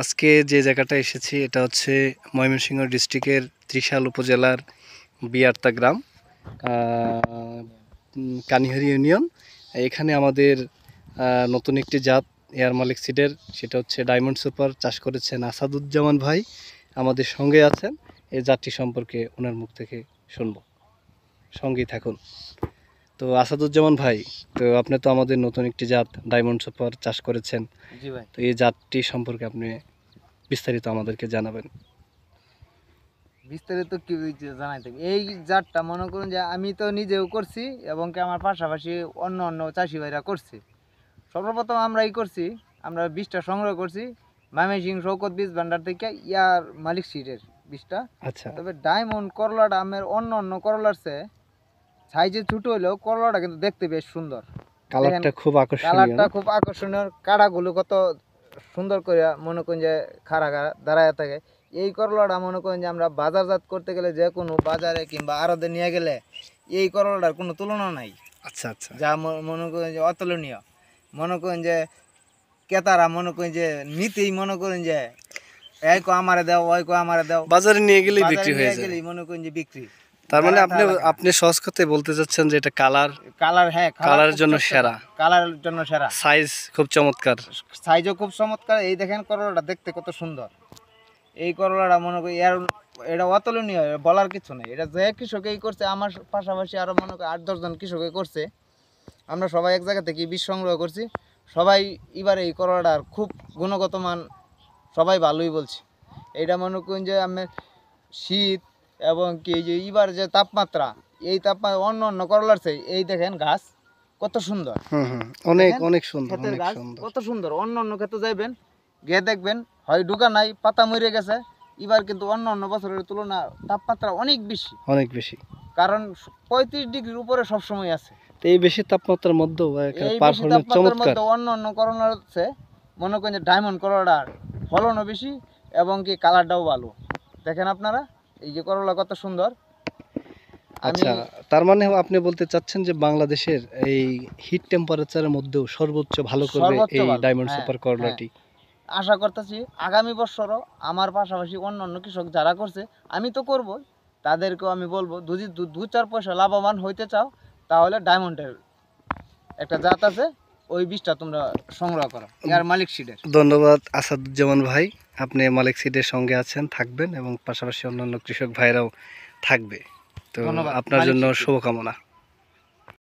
আজকে যে জায়গাটা এসেছি এটা হচ্ছে ময়মনসিংহ ডিস্ট্রিক্টের ত্রিশাল উপজেলার বিয়ার্তা গ্রাম, কানিহারি ইউনিয়ন। এখানে আমাদের নতুন একটি জাত এয়ার মালিক সিডের, সেটা হচ্ছে ডায়মন্ড সুপার চাষ করেছেন আসাদুজ্জামান ভাই, আমাদের সঙ্গে আছেন। এই জাতটি সম্পর্কে ওনার মুখ থেকে শুনবো, সঙ্গেই থাকুন। তো আসাদুজ্জামান ভাই, তো আপনি তো আমাদের নতুন একটি জাত ডায়মন্ড সুপার চাষ করেছেন। জি ভাই। তো এই জাতটি সম্পর্কে আপনি বিস্তারিত আমাদেরকে জানাবেন। বিস্তারিত কি জানাইতে এই জাতটা মনে করুন যে আমি তো নিজেও করছি এবং কি আমার পাশাপাশি অন্য চাষি ভাইরা করছি। সর্বপ্রথম আমরা আমরা বীজটা সংগ্রহ করছি ময়মনসিংহ শৌকত বীজ ভান্ডার থেকে ইয়ার মালিক সিডের বীজটা। আচ্ছা, তবে ডায়মন্ড করলাটা আমের অন্য করলার চেয়ে সাইজে ছোট হলেও করলাটা কিন্তু দেখতে বেশ সুন্দর। কালারটা খুব আকর্ষণীয়। কালারটা খুব আকর্ষণীয়, কাড়াগুলো কত সুন্দর করে মনে করেন যে খাড়া দাঁড়ায় থাকে। এই করলাটা মনে করেন যে আমরা বাজারজাত করতে গেলে যে কোনো বাজারে কিংবা আড়তে নিয়ে গেলে এই করলাটার কোনো তুলনা নাই। আচ্ছা আচ্ছা, যা মনে করেন যে অতুলনীয়। মনে করেন যে ক্রেতারা মনে করেন যে নিতেই মনে করেন যে এই কো আমারে দাও, ওই কো আমারে দাও, বাজারে নিয়ে গেলেই বিক্রি হয়ে যায়। মনে করেন যে বিক্রি। তার মানে আপনি সহজ কথায় বলতে চাচ্ছেন যে এটা কালার, হ্যাঁ, কালারের জন্য সেরা, কালারের জন্য সেরা, সাইজ খুব চমৎকার, সাইজও খুব চমৎকার। এই দেখেন করলাটা দেখতে কত সুন্দর। এই করলাটা মনে করি এটা অতুলনীয়, বলার কিছু নেই। এটা যে কৃষকেই করছে, আমার পাশাপাশি আরো মনে করি 8-10 জন কৃষকে করছে। আমরা সবাই এক জায়গা থেকে বীজ সংগ্রহ করছি। সবাই এবার এই করলাটার খুব গুণগত মান সবাই ভালোই বলছে। এইটা মনে করেন যে আমি শীত এবং কি যে এবার যে তাপমাত্রা, এই তাপমাত্রা অন্য করলার চেয়ে এই দেখেন গাছ কত সুন্দর। অনেক সুন্দর, ক্ষেতের গাছ কত সুন্দর। অন্য ক্ষেত্রে যাইবেন গিয়ে দেখবেন হয় ডুকা নাই, পাতা মরে গেছে। এবার কিন্তু অন্য বছরের তুলনা তাপমাত্রা অনেক বেশি, কারণ 35 ডিগ্রির উপরে সবসময় আছে। এই বেশি তাপমাত্রার মধ্যেও চমৎকার। অন্য করলার চেয়ে মনে করেন যে ডায়মন্ড করলার ফলনও বেশি এবং কি কালারটাও ভালো। দেখেন আপনারা এই যে করলা কত সুন্দর। আচ্ছা, তার মানে আপনি বলতে চাচ্ছেন যে বাংলাদেশের এই হিট টেম্পারেচারের মধ্যেও সর্বোচ্চ ভালো করবে এই ডায়মন্ড সুপার করলাটি। আশা করতেছি আগামী বছরও আমার পাশাপাশি অন্য কৃষক যারা করছে, আমি তো করব, তাদেরকেও আমি বলবো যদি 2-4 পয়সা লাভবান হইতে চাও তাহলে ডায়মন্ডের একটা জাত আছে, ওই বীজটা তোমরা সংগ্রহ করো এয়ার মালিক সিডের। ধন্যবাদ আসাদুজ্জামান ভাই, আপনি মালিক সিডের সঙ্গে আছেন, থাকবেন এবং পাশাপাশি অন্যান্য কৃষক ভাইরাও থাকবে। তো আপনার জন্য শুভকামনা।